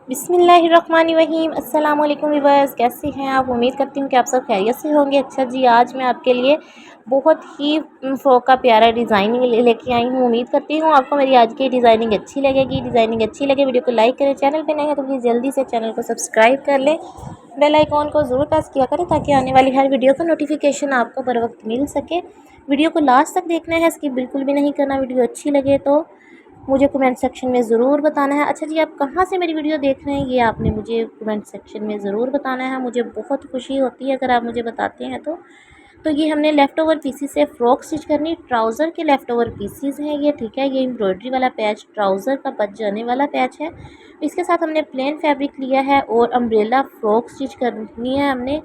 बिस्मिल्लाहिर्रहमानिर्रहीम। अस्सलाम वालेकुम व्यूअर्स, कैसे हैं आप? उम्मीद करती हूँ कि आप सब खैरियत से होंगे। अच्छा जी, आज मैं आपके लिए बहुत ही फ़्रॉक का प्यारा डिज़ाइनिंग लेके आई हूँ। उम्मीद करती हूँ आपको मेरी आज की डिज़ाइनिंग अच्छी लगेगी। डिज़ाइनिंग अच्छी लगे वीडियो को लाइक करें, चैनल पे नए हैं तो प्लीज़ जल्दी से चैनल को सब्सक्राइब कर लें, बेल आइकॉन को ज़रूर प्रेस किया करें ताकि आने वाली हर वीडियो का नोटिफिकेशन आपको बर वक्त मिल सके। वीडियो को लास्ट तक देखना है, स्किप बिल्कुल भी नहीं करना। वीडियो अच्छी लगे तो मुझे कमेंट सेक्शन में ज़रूर बताना है। अच्छा जी, आप कहाँ से मेरी वीडियो देख रहे हैं ये आपने मुझे कमेंट सेक्शन में ज़रूर बताना है। मुझे बहुत खुशी होती है अगर आप मुझे बताते हैं तो ये हमने लेफ़्ट ओवर पीसीस से फ़्रॉक स्टिच करनी। ट्राउज़र के लेफ़्ट ओवर पीसीस हैं ये, ठीक है। ये एम्ब्रॉयडरी वाला पैच ट्राउज़र का बच जाने वाला पैच है। इसके साथ हमने प्लेन फैब्रिक लिया है और अम्ब्रेला फ़्रॉक स्टिच करनी है हमने।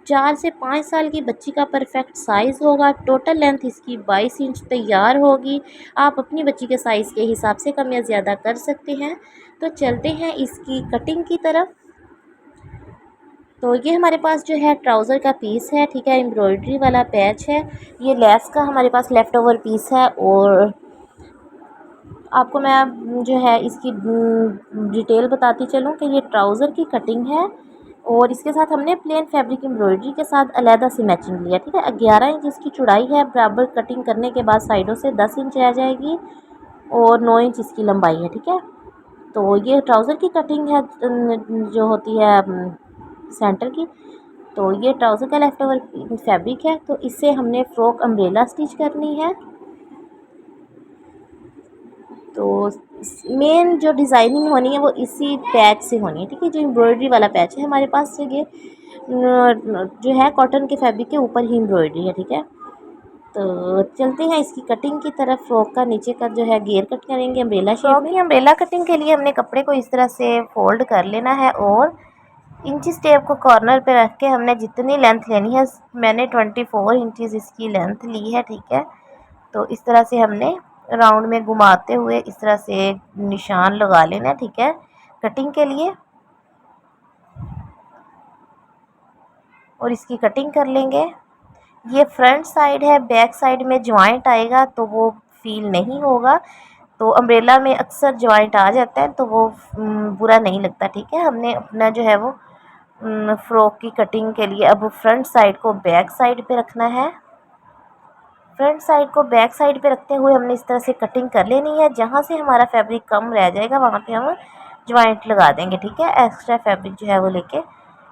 4 से 5 साल की बच्ची का परफेक्ट साइज़ होगा। टोटल लेंथ इसकी 22 इंच तैयार होगी। आप अपनी बच्ची के साइज़ के हिसाब से कम या ज़्यादा कर सकते हैं। तो चलते हैं इसकी कटिंग की तरफ। तो ये हमारे पास जो है ट्राउज़र का पीस है, ठीक है। एम्ब्रॉयडरी वाला पैच है। ये लेस का हमारे पास लेफ़्ट ओवर पीस है और आपको मैं जो है इसकी डिटेल बताती चलूँ कि ये ट्राउज़र की कटिंग है और इसके साथ हमने प्लेन फैब्रिक एम्ब्रॉयडरी के साथ अलहदा से मैचिंग लिया, ठीक है। 11 इंच इसकी चौड़ाई है। बराबर कटिंग करने के बाद साइडों से 10 इंच रह जाएगी और 9 इंच इसकी लंबाई है, ठीक है। तो ये ट्राउज़र की कटिंग है जो होती है सेंटर की। तो ये ट्राउज़र का लेफ़्ट ओवर फैब्रिक है। तो इससे हमने फ़्रॉक अम्ब्रेला स्टिच करनी है। तो मेन जो डिज़ाइनिंग होनी है वो इसी पैच से होनी है, ठीक है। जो एम्ब्रॉयडरी वाला पैच है हमारे पास से ये जो है कॉटन के फैब्रिक के ऊपर ही एम्ब्रॉयडरी है, ठीक है। तो चलते हैं इसकी कटिंग की तरफ। फ्रॉक का नीचे का जो है घेर कट करेंगे अम्ब्रेला शेप में। अम्ब्रेला कटिंग के लिए हमने कपड़े को इस तरह से फोल्ड कर लेना है और इंचिस टेप को कॉर्नर पे रख के हमने जितनी लेंथ लेनी है, मैंने 24 इंचज़ इसकी लेंथ ली है, ठीक है। तो इस तरह से हमने राउंड में घुमाते हुए इस तरह से निशान लगा लेना है, ठीक है, कटिंग के लिए। और इसकी कटिंग कर लेंगे। ये फ्रंट साइड है, बैक साइड में जॉइंट आएगा तो वो फील नहीं होगा। तो अम्ब्रेला में अक्सर जॉइंट आ जाता है तो वो बुरा नहीं लगता, ठीक है। हमने अपना जो है वो फ्रॉक की कटिंग के लिए अब फ्रंट साइड को बैक साइड पे रखना है। फ्रंट साइड को बैक साइड पे रखते हुए हमने इस तरह से कटिंग कर लेनी है। जहाँ से हमारा फैब्रिक कम रह जाएगा वहाँ पे हम जॉइंट लगा देंगे, ठीक है। एक्स्ट्रा फैब्रिक जो है वो लेके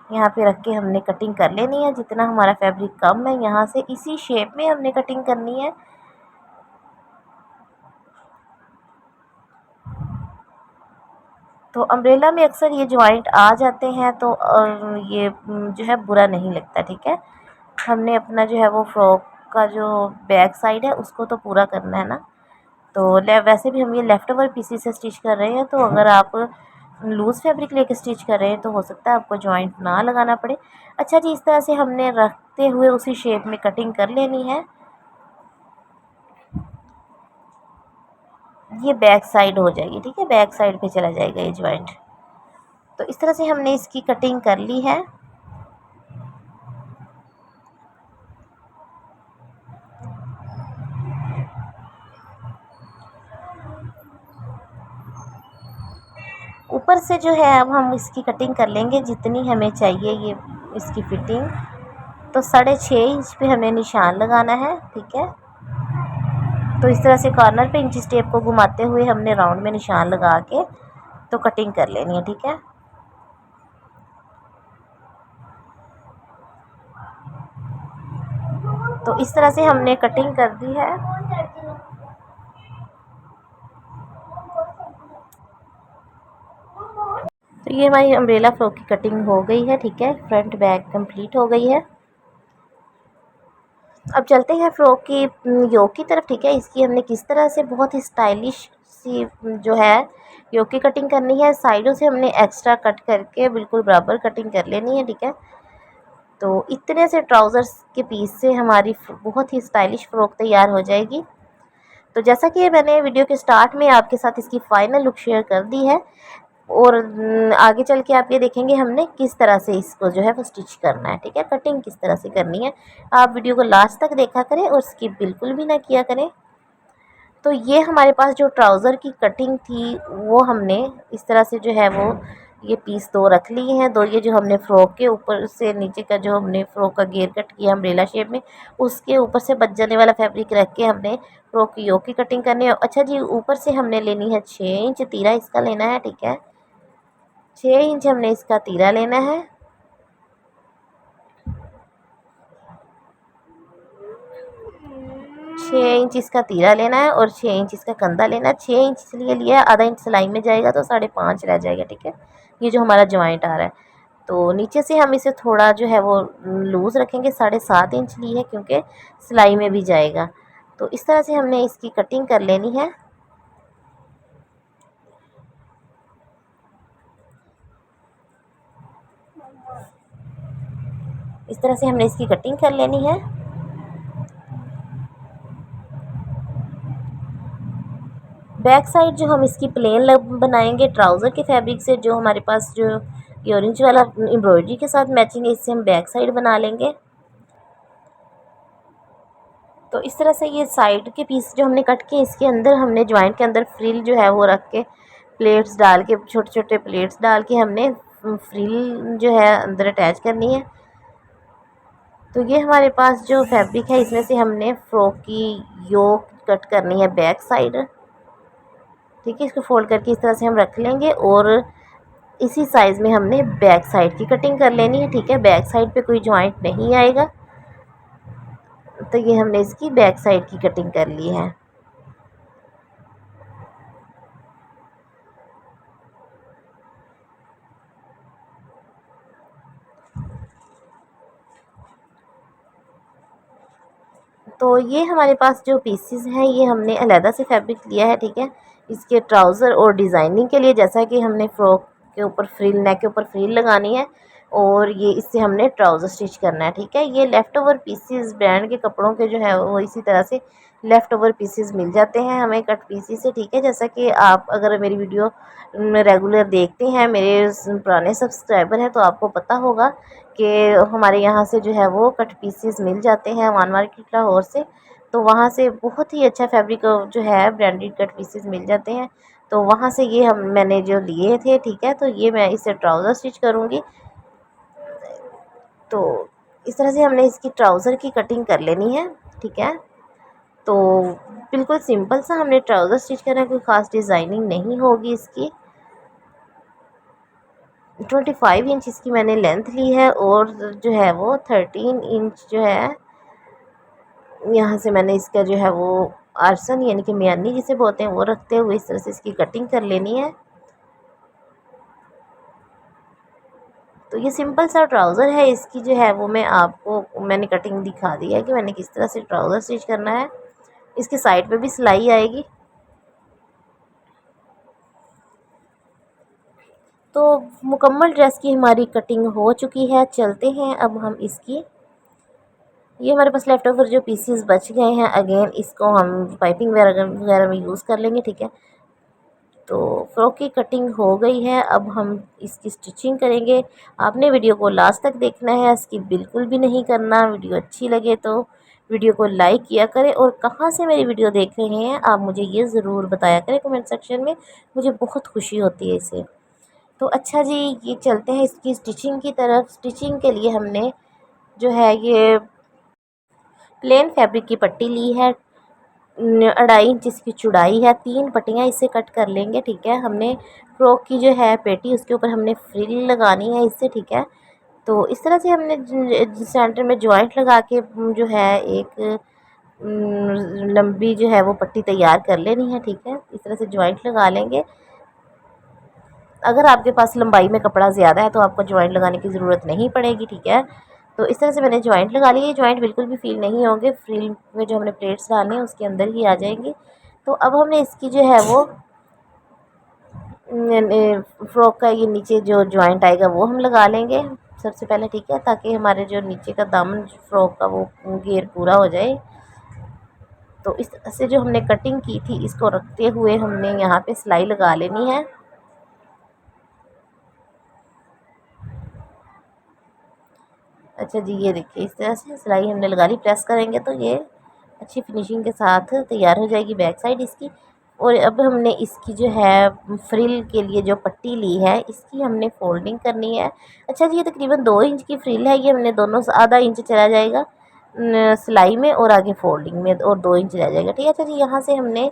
यहाँ पे रख के हमने कटिंग कर लेनी है। जितना हमारा फैब्रिक कम है यहाँ से इसी शेप में हमने कटिंग करनी है। तो अम्ब्रेला में अक्सर ये जॉइंट आ जाते हैं तो ये जो है बुरा नहीं लगता, ठीक है। हमने अपना जो है वो फ्रॉक का जो बैक साइड है उसको तो पूरा करना है ना। तो वैसे भी हम ये लेफ़्ट ओवर पीसी से स्टिच कर रहे हैं, तो अगर आप लूज़ फैब्रिक लेके स्टिच कर रहे हैं तो हो सकता है आपको जॉइंट ना लगाना पड़े। अच्छा जी, इस तरह से हमने रखते हुए उसी शेप में कटिंग कर लेनी है। ये बैक साइड हो जाएगी, ठीक है, बैक साइड पे चला जाएगा ये जॉइंट। तो इस तरह से हमने इसकी कटिंग कर ली है। ऊपर से जो है अब हम इसकी कटिंग कर लेंगे जितनी हमें चाहिए ये इसकी फिटिंग। तो 6.5 इंच पे हमें निशान लगाना है, ठीक है। तो इस तरह से कॉर्नर पे इंची टेप को घुमाते हुए हमने राउंड में निशान लगा के तो कटिंग कर लेनी है, ठीक है। तो इस तरह से हमने कटिंग कर दी है। तो ये हमारी अम्ब्रेला फ्रॉक की कटिंग हो गई है, ठीक है। फ्रंट बैक कंप्लीट हो गई है। अब चलते हैं फ़्रॉक की योक की तरफ, ठीक है। इसकी हमने किस तरह से बहुत ही स्टाइलिश सी जो है योक की कटिंग करनी है। साइडों से हमने एक्स्ट्रा कट करके बिल्कुल बराबर कटिंग कर लेनी है, ठीक है। तो इतने से ट्राउज़र्स के पीस से हमारी बहुत ही स्टाइलिश फ़्रॉक तैयार हो जाएगी। तो जैसा कि मैंने वीडियो के स्टार्ट में आपके साथ इसकी फ़ाइनल लुक शेयर कर दी है और आगे चल के आप ये देखेंगे हमने किस तरह से इसको जो है वो स्टिच करना है, ठीक है। कटिंग किस तरह से करनी है। आप वीडियो को लास्ट तक देखा करें और स्किप बिल्कुल भी ना किया करें। तो ये हमारे पास जो ट्राउज़र की कटिंग थी वो हमने इस तरह से जो है वो ये पीस दो रख लिए हैं। दो ये जो हमने फ़्रॉक के ऊपर से नीचे का जो हमने फ़्रॉक का घेर कट किया अम्ब्रेला शेप में, उसके ऊपर से बच जाने वाला फैब्रिक रख के हमने फ़्रॉक की योक की कटिंग करनी है। अच्छा जी, ऊपर से हमने लेनी है 6 इंच तीरा इसका लेना है, ठीक है। 6 इंच हमने इसका तीरा लेना है। 6 इंच इसका तीरा लेना है और 6 इंच इसका कंधा लेना है। 6 इंच इसलिए लिया है, आधा इंच सिलाई में जाएगा तो 5.5 रह जाएगा, ठीक है। ये जो हमारा जॉइंट आ रहा है, तो नीचे से हम इसे थोड़ा जो है वो लूज़ रखेंगे। 7.5 इंच ली है क्योंकि सिलाई में भी जाएगा। तो इस तरह से हमने इसकी कटिंग कर लेनी है। इस तरह से हमने इसकी कटिंग कर लेनी है। बैक साइड जो हम इसकी प्लेन बनाएंगे ट्राउज़र के फैब्रिक से, जो हमारे पास जो ये ऑरेंज वाला एम्ब्रॉयडरी के साथ मैचिंग है, इससे हम बैक साइड बना लेंगे। तो इस तरह से ये साइड के पीस जो हमने कट किए, इसके अंदर हमने जॉइंट के अंदर फ्रिल जो है वो रख के, प्लेट्स डाल के, छोटे छोटे प्लेट्स डाल के हमने फ्रिल जो है अंदर अटैच करनी है। तो ये हमारे पास जो फैब्रिक है, इसमें से हमने फ्रॉक की योक कट करनी है बैक साइड, ठीक है। इसको फोल्ड करके इस तरह से हम रख लेंगे और इसी साइज़ में हमने बैक साइड की कटिंग कर लेनी है, ठीक है। बैक साइड पे कोई जॉइंट नहीं आएगा। तो ये हमने इसकी बैक साइड की कटिंग कर ली है। तो ये हमारे पास जो पीसेस हैं, ये हमने अलहदा से फैब्रिक लिया है, ठीक है। इसके ट्राउज़र और डिज़ाइनिंग के लिए, जैसा कि हमने फ़्रॉक के ऊपर फ्रिल, नेक के ऊपर फ्रिल लगानी है और ये इससे हमने ट्राउज़र स्टिच करना है, ठीक है। ये लेफ़्ट ओवर पीसेस ब्रांड के कपड़ों के जो है वो इसी तरह से लेफ़्ट ओवर पीसेस मिल जाते हैं हमें कट पीसेस से, ठीक है। जैसा कि आप अगर मेरी वीडियो रेगुलर देखते हैं, मेरे पुराने सब्सक्राइबर हैं, तो आपको पता होगा कि हमारे यहाँ से जो है वो कट पीसेस मिल जाते हैं वन मार्केट लाहौर से। तो वहाँ से बहुत ही अच्छा फैब्रिक जो है ब्रांडेड कट पीसेस मिल जाते हैं। तो वहाँ से ये हम मैंने जो लिए थे, ठीक है। तो ये मैं इससे ट्राउज़र स्टिच करूँगी। तो इस तरह से हमने इसकी ट्राउज़र की कटिंग कर लेनी है, ठीक है। तो बिल्कुल सिंपल सा हमने ट्राउज़र स्टिच करना है, कोई ख़ास डिज़ाइनिंग नहीं होगी इसकी। 25 इंच इसकी मैंने लेंथ ली है और जो है वो 13 इंच जो है यहाँ से मैंने इसका जो है वो आर्सन यानी कि मियानी जिसे बोलते हैं वो रखते हुए इस तरह से इसकी कटिंग कर लेनी है। तो ये सिंपल सा ट्राउज़र है, इसकी जो है वो मैंने कटिंग दिखा दी है कि मैंने किस तरह से ट्राउज़र स्टिच करना है। इसके साइड पे भी सिलाई आएगी। तो मुकम्मल ड्रेस की हमारी कटिंग हो चुकी है। चलते हैं अब हम इसकी, ये हमारे पास लेफ़्ट ओवर जो पीसेस बच गए हैं, अगेन इसको हम पाइपिंग वगैरह में यूज़ कर लेंगे, ठीक है। तो फ्रॉक की कटिंग हो गई है, अब हम इसकी स्टिचिंग करेंगे। आपने वीडियो को लास्ट तक देखना है, स्किप बिल्कुल भी नहीं करना। वीडियो अच्छी लगे तो वीडियो को लाइक किया करें और कहाँ से मेरी वीडियो देख रहे हैं आप मुझे ये ज़रूर बताया करें कमेंट सेक्शन में, मुझे बहुत खुशी होती है इससे। तो अच्छा जी, ये चलते हैं इसकी स्टिचिंग की तरफ। स्टिचिंग के लिए हमने जो है ये प्लेन फैब्रिक की पट्टी ली है, 2.5 इंच इसकी चौड़ाई है, 3 पट्टियाँ इसे कट कर लेंगे, ठीक है। हमने फ्रॉक की जो है पेटी उसके ऊपर हमने फ्रिल लगानी है इससे, ठीक है। तो इस तरह से हमने सेंटर में जॉइंट लगा के जो है एक लंबी जो है वो पट्टी तैयार कर लेनी है, ठीक है। इस तरह से जॉइंट लगा लेंगे। अगर आपके पास लंबाई में कपड़ा ज़्यादा है तो आपको जॉइंट लगाने की ज़रूरत नहीं पड़ेगी, ठीक है। तो इस तरह से मैंने जॉइंट लगा लिए। जॉइंट बिल्कुल भी फील नहीं होंगे, फ्रिल में जो हमने प्लेट्स डालने हैं उसके अंदर ही आ जाएंगी। तो अब हमने इसकी जो है वो फ्रॉक का ये नीचे जो जॉइंट आएगा वो हम लगा लेंगे सबसे पहले, ठीक है, ताकि हमारे जो नीचे का दामन फ्रॉक का वो घेर पूरा हो जाए। तो इस तरह से जो हमने कटिंग की थी इसको रखते हुए हमने यहाँ पे सिलाई लगा लेनी है। अच्छा जी, ये देखिए इस तरह से सिलाई हमने लगा ली। प्रेस करेंगे तो ये अच्छी फिनिशिंग के साथ तैयार हो जाएगी बैक साइड इसकी। और अब हमने इसकी जो है फ्रिल के लिए जो पट्टी ली है इसकी हमने फोल्डिंग करनी है। अच्छा जी, ये तकरीबन 2 इंच की फ्रिल है, ये हमने दोनों आधा इंच चला जाएगा सिलाई में और आगे फोल्डिंग में, और 2 इंच रह जाएगा। ठीक है। अच्छा जी, यहाँ से हमने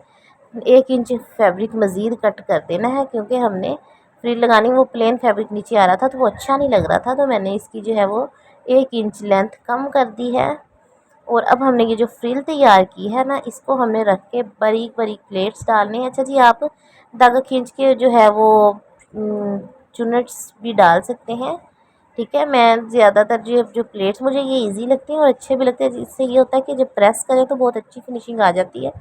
1 इंच फैब्रिक मज़ीद कट कर देना है, क्योंकि हमने फ्रिल लगानी, वो प्लेन फैब्रिक नीचे आ रहा था तो वो अच्छा नहीं लग रहा था, तो मैंने इसकी जो है वो 1 इंच लेंथ कम कर दी है। और अब हमने ये जो फ्रिल तैयार की है ना, इसको हमने रख के बारीक बारीक प्लेट्स डालने हैं। अच्छा जी, आप धागा खींच के जो है वो चुनट्स भी डाल सकते हैं। ठीक है। मैं ज़्यादातर जो प्लेट्स मुझे ये इजी लगती हैं और अच्छे भी लगते हैं, इससे ये होता है कि जब प्रेस करें तो बहुत अच्छी फिनिशिंग आ जाती है।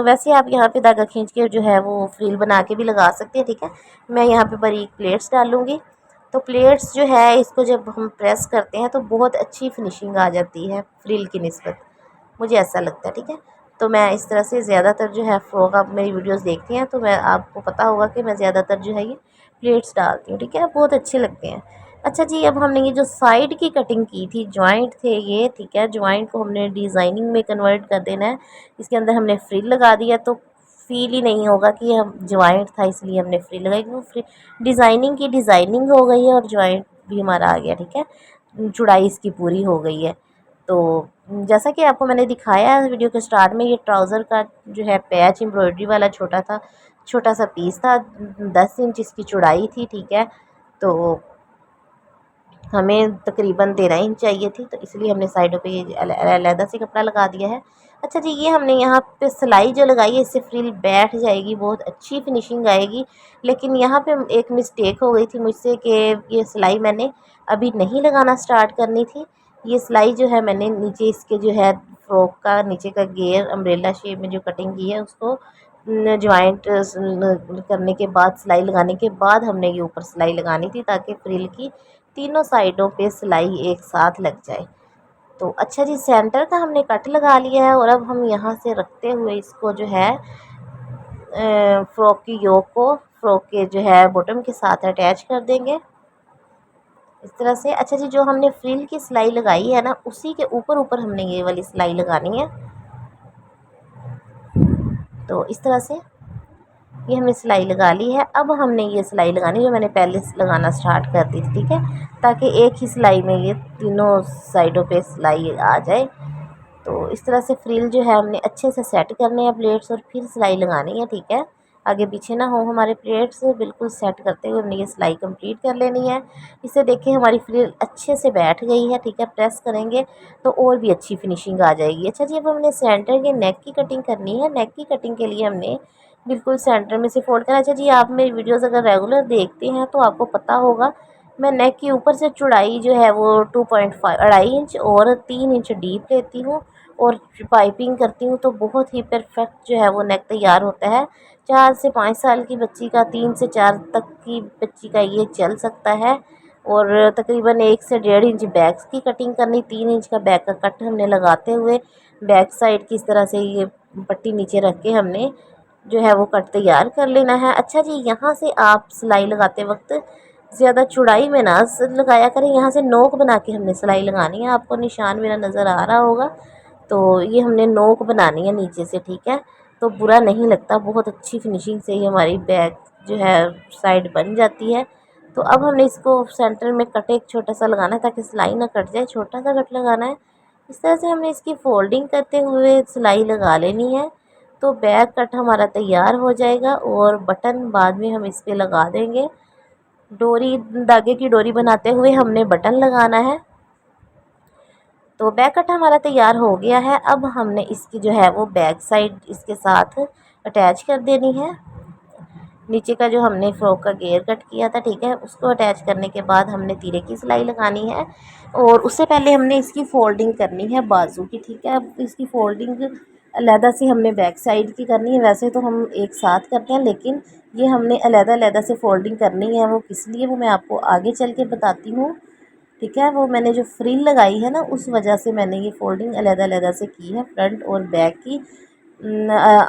वैसे आप यहाँ पे धागा खींच के जो है वो फ्रिल बना के भी लगा सकते हैं। ठीक है। मैं यहाँ पे बारीक प्लेट्स डालूँगी। तो प्लेट्स जो है इसको जब हम प्रेस करते हैं तो बहुत अच्छी फिनिशिंग आ जाती है फ्रिल की निस्बत, मुझे ऐसा लगता है। ठीक है। तो मैं इस तरह से ज़्यादातर जो है फ्रॉक, आप मेरी वीडियोस देखती हैं तो मैं आपको पता होगा कि मैं ज़्यादातर जो है ये प्लेट्स डालती हूँ। ठीक है। बहुत अच्छे लगते हैं। अच्छा जी, अब हमने ये जो साइड की कटिंग की थी, जॉइंट थे ये। ठीक है। जॉइंट को हमने डिज़ाइनिंग में कन्वर्ट कर देना है। इसके अंदर हमने फ्रिल लगा दिया तो फील ही नहीं होगा कि हम जॉइंट था इसलिए हमने फ्रिल लगाई, वो डिज़ाइनिंग की डिज़ाइनिंग हो गई है और जॉइंट भी हमारा आ गया। ठीक है। चौड़ाई इसकी पूरी हो गई है। तो जैसा कि आपको मैंने दिखाया वीडियो के स्टार्ट में, ये ट्राउज़र का जो है पैच एम्ब्रॉयडरी वाला छोटा सा पीस था। 10 इंच इसकी चौड़ाई थी। ठीक है। तो हमें तकरीबन 13 इंच चाहिए थी, तो इसलिए हमने साइडों पे ये अलग से कपड़ा लगा दिया है। अच्छा जी, ये हमने यहाँ पे सिलाई जो लगाई है इससे फ्रिल बैठ जाएगी, बहुत अच्छी फिनिशिंग आएगी। लेकिन यहाँ पे एक मिस्टेक हो गई थी मुझसे कि ये सिलाई मैंने अभी नहीं लगाना स्टार्ट करनी थी। ये सिलाई जो है मैंने नीचे इसके जो है फ्रॉक का नीचे का घेर अम्ब्रेला शेप में जो कटिंग की है उसको जॉइंट करने के बाद, सिलाई लगाने के बाद हमने ये ऊपर सिलाई लगानी थी, ताकि फ्रिल की तीनों साइडों पे सिलाई एक साथ लग जाए। तो अच्छा जी, सेंटर का हमने कट लगा लिया है और अब हम यहाँ से रखते हुए इसको जो है फ्रॉक की योक को फ्रॉक के जो है बॉटम के साथ अटैच कर देंगे इस तरह से। अच्छा जी, जो हमने फ्रिल की सिलाई लगाई है ना, उसी के ऊपर ऊपर हमने ये वाली सिलाई लगानी है। तो इस तरह से ये हमने सिलाई लगा ली है। अब हमने ये सिलाई लगानी जो मैंने पहले लगाना स्टार्ट कर दी थी। ठीक है। ताकि एक ही सिलाई में ये तीनों साइडों पे सिलाई आ जाए। तो इस तरह से फ्रिल जो है हमने अच्छे से सेट करने हैं प्लेट्स, और फिर सिलाई लगानी है। ठीक है। आगे पीछे ना हो हमारे प्लेट्स, बिल्कुल सेट करते हुए हमने ये सिलाई कंप्लीट कर लेनी है। इसे देखिए हमारी फ्रिल अच्छे से बैठ गई है। ठीक है। प्रेस करेंगे तो और भी अच्छी फिनिशिंग आ जाएगी। अच्छा जी, अब हमने सेंटर के नेक की कटिंग करनी है। नेक की कटिंग के लिए हमने बिल्कुल सेंटर में से फोल्ड करना। अच्छा जी, आप मेरी वीडियोस अगर रेगुलर देखते हैं तो आपको पता होगा मैं नेक की ऊपर से चौड़ाई जो है वो 2.5 2.5 इंच और 3 इंच डीप लेती हूँ और पाइपिंग करती हूँ, तो बहुत ही परफेक्ट जो है वो नेक तैयार होता है। 4 से 5 साल की बच्ची का, 3 से 4 तक की बच्ची का ये चल सकता है। और तकरीबन 1 से 1.5 इंच बैक की कटिंग करनी, 3 इंच का बैक का कट हमने लगाते हुए बैक साइड की इस तरह से ये पट्टी नीचे रख के हमने जो है वो कट तैयार कर लेना है। अच्छा जी, यहाँ से आप सिलाई लगाते वक्त ज़्यादा चौड़ाई में ना लगाया करें, यहाँ से नोक बना के हमने सिलाई लगानी है। आपको निशान मेरा नज़र आ रहा होगा, तो ये हमने नोक बनानी है नीचे से। ठीक है। तो बुरा नहीं लगता, बहुत अच्छी फिनिशिंग से ही हमारी बैक जो है साइड बन जाती है। तो अब हमने इसको सेंटर में कट एक छोटा सा लगाना है ताकि सिलाई ना कट जाए, छोटा सा कट लगाना है। इस तरह से हमने इसकी फोल्डिंग करते हुए सिलाई लगा लेनी है। तो बैक कट हमारा तैयार हो जाएगा और बटन बाद में हम इस पर लगा देंगे। डोरी, धागे की डोरी बनाते हुए हमने बटन लगाना है। तो बैक कट हमारा तैयार हो गया है। अब हमने इसकी जो है वो बैक साइड इसके साथ अटैच कर देनी है। नीचे का जो हमने फ्रॉक का घेर कट किया था, ठीक है, उसको अटैच करने के बाद हमने तीरे की सिलाई लगानी है और उससे पहले हमने इसकी फ़ोल्डिंग करनी है बाजू की। ठीक है। अब इसकी फ़ोल्डिंग अलहदा से हमने बैक साइड की करनी है। वैसे तो हम एक साथ करते हैं, लेकिन ये हमने अलहदा से फ़ोल्डिंग करनी है। वो किस लिए, वो मैं आपको आगे चल के बताती हूँ। ठीक है। वो मैंने जो फ्रिल लगाई है ना, उस वजह से मैंने ये फ़ोल्डिंग अलहदा से की है, फ्रंट और बैक की।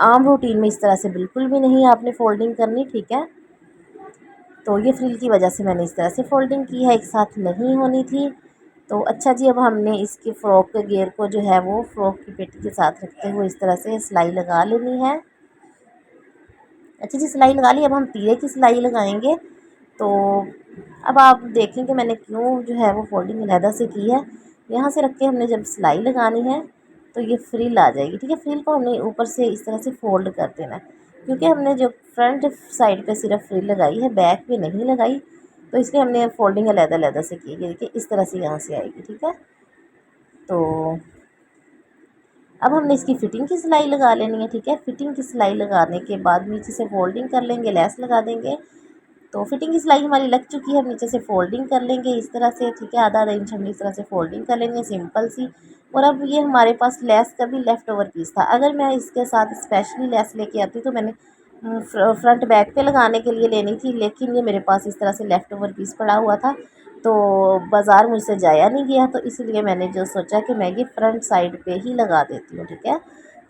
आम रूटीन में इस तरह से बिल्कुल भी नहीं आपने फ़ोल्डिंग करनी। ठीक है। तो ये फ्रिल की वजह से मैंने इस तरह से फ़ोल्डिंग की है, एक साथ नहीं होनी थी। तो अच्छा जी, अब हमने इसके फ़्रॉक के घेर को जो है वो फ़्रॉक की पेटी के साथ रखते हुए इस तरह से सिलाई लगा लेनी है। अच्छी सी सिलाई लगा ली। अब हम तीरे की सिलाई लगाएंगे। तो अब आप देखें कि मैंने क्यों जो है वो फोल्डिंग अलहदा से की है। यहाँ से रख के हमने जब सिलाई लगानी है तो ये फ्रिल आ जाएगी। ठीक है, फ्रिल को हमने ऊपर से इस तरह से फोल्ड कर देना है, क्योंकि हमने जो फ्रंट साइड पे सिर्फ फ्रिल लगाई है, बैक पे नहीं लगाई, तो इसलिए हमने फोल्डिंग अलहदा अलहदा से की है। देखिए इस तरह से यहाँ से आएगी। ठीक है, तो अब हमने इसकी फ़िटिंग की सिलाई लगा लेनी है। ठीक है, फ़िटिंग की सिलाई लगाने के बाद नीचे से फोल्डिंग कर लेंगे, लेस लगा देंगे। तो फिटिंग की सिलाई हमारी लग चुकी है। अब नीचे से फोल्डिंग कर लेंगे इस तरह से। ठीक है, आधा आधा इंच हमने इस तरह से फोल्डिंग कर लेंगे, सिंपल सी। और अब ये हमारे पास लेस का भी लेफ़्ट ओवर पीस था। अगर मैं इसके साथ स्पेशली लेस लेके आती तो मैंने फ्रंट बैक पे लगाने के लिए लेनी थी, लेकिन ये मेरे पास इस तरह से लेफ़्ट ओवर पीस पड़ा हुआ था, तो बाज़ार मुझसे जाया नहीं गया, तो इसलिए मैंने जो सोचा कि मैं ये फ्रंट साइड पे ही लगा देती हूँ। ठीक है,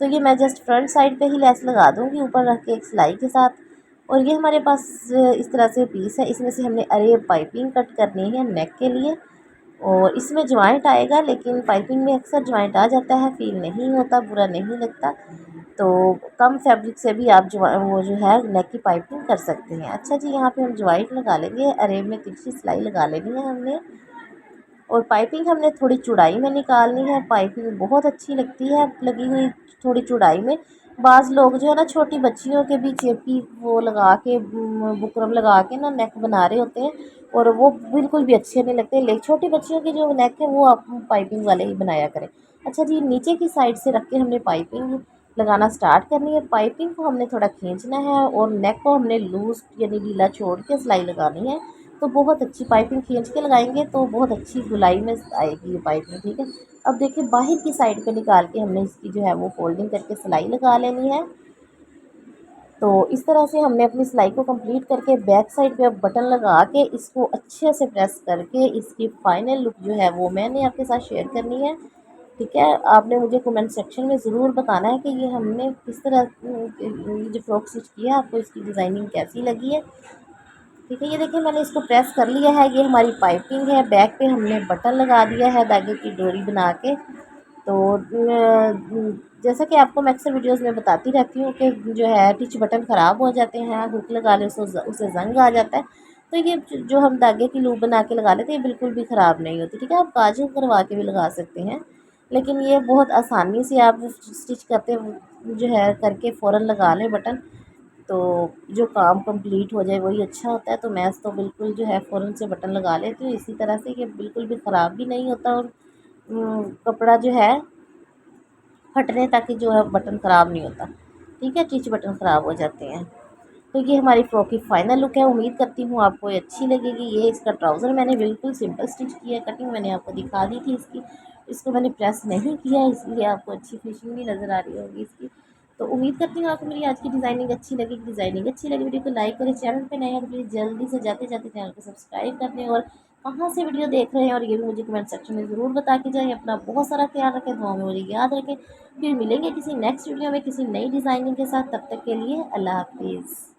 तो ये मैं जस्ट फ्रंट साइड पे ही लेस लगा दूँगी ऊपर रख के एक सिलाई के साथ। और ये हमारे पास इस तरह से पीस है। इसमें से हमने अरे पाइपिंग कट करनी है नेक के लिए, और इसमें जॉइंट आएगा, लेकिन पाइपिंग में अक्सर जॉइंट आ जाता है, फील नहीं होता, बुरा नहीं लगता। तो कम फैब्रिक से भी आप जो वो जो है नेक की पाइपिंग कर सकते हैं। अच्छा जी, यहाँ पे हम जॉइंट लगा लेंगे। अरे में तिरछी सिलाई लगा लेनी है हमने, और पाइपिंग हमने थोड़ी चौड़ाई में निकालनी है। पाइपिंग बहुत अच्छी लगती है लगी हुई थोड़ी चौड़ाई में। बाज़ लोग जो है ना छोटी बच्चियों के भी चेपी वो लगा के बुकरम लगा के ना नेक बना रहे होते हैं, और वो बिल्कुल भी अच्छे नहीं लगते। लेकिन छोटी बच्चियों की जो नेक है वो आप पाइपिंग वाले ही बनाया करें। अच्छा जी, नीचे की साइड से रख के हमने पाइपिंग लगाना स्टार्ट करनी है। पाइपिंग को हमने थोड़ा खींचना है, और नेक को हमने लूज़ यानी ढीला छोड़ के सिलाई लगानी है। तो बहुत अच्छी पाइपिंग खींच के लगाएंगे तो बहुत अच्छी गुलाई में आएगी ये पाइपिंग। ठीक है, अब देखिए बाहर की साइड पे निकाल के हमने इसकी जो है वो फोल्डिंग करके सिलाई लगा लेनी है। तो इस तरह से हमने अपनी सिलाई को कंप्लीट करके बैक साइड पे अब बटन लगा के इसको अच्छे से प्रेस करके इसकी फाइनल लुक जो है वो मैंने आपके साथ शेयर करनी है। ठीक है, आपने मुझे कमेंट सेक्शन में ज़रूर बताना है कि ये हमने किस तरह ये जो फ्रॉक स्टिच किया है, आपको इसकी डिज़ाइनिंग कैसी लगी है। ठीक है, ये देखिए मैंने इसको प्रेस कर लिया है। ये हमारी पाइपिंग है। बैक पे हमने बटन लगा दिया है धागे की डोरी बना के। तो जैसा कि आपको मैं अक्सर वीडियोस में बताती रहती हूँ कि जो है टिच बटन ख़राब हो जाते हैं, हुक लगा ले उसे जंग आ जाता है। तो ये जो हम धागे की लूप बना के लगा लेते हैं ये बिल्कुल भी ख़राब नहीं होती। ठीक है, आप काजू करवा के भी लगा सकते हैं, लेकिन ये बहुत आसानी से आप स्टिच करते जो है करके फ़ौरन लगा लें बटन, तो जो काम कंप्लीट हो जाए वही अच्छा होता है। तो मैं तो बिल्कुल जो है फ़ौरन से बटन लगा लेती हूँ इसी तरह से, कि बिल्कुल भी ख़राब भी नहीं होता, और कपड़ा जो है फटने तक जो है बटन ख़राब नहीं होता। ठीक है, टिच बटन ख़राब हो जाते हैं। तो ये हमारी फ्रॉक की फ़ाइनल लुक है। उम्मीद करती हूँ आपको ये अच्छी लगेगी। ये इसका ट्राउज़र मैंने बिल्कुल सिंपल स्टिच किया है, कटिंग मैंने आपको दिखा दी थी इसकी। इसको मैंने प्रेस नहीं किया, इसलिए आपको अच्छी फिनिशिंग भी नज़र आ रही होगी इसकी। तो उम्मीद करती हूँ आपको मेरी आज की डिज़ाइनिंग अच्छी लगेगी। डिज़ाइनिंग अच्छी लगी वीडियो को लाइक करें, चैनल पे नए हैं तो प्लीज़ जल्दी से जाते जाते चैनल को सब्सक्राइब कर दें, और कहाँ से वीडियो देख रहे हैं और ये भी मुझे कमेंट सेक्शन में ज़रूर बता के जाएँ। अपना बहुत सारा ख्याल रखें, दुआ में मुझे याद रखें। फिर मिलेंगे किसी नेक्स्ट वीडियो में किसी नई डिज़ाइनिंग के साथ। तब तक के लिए अल्लाह हाफिज़।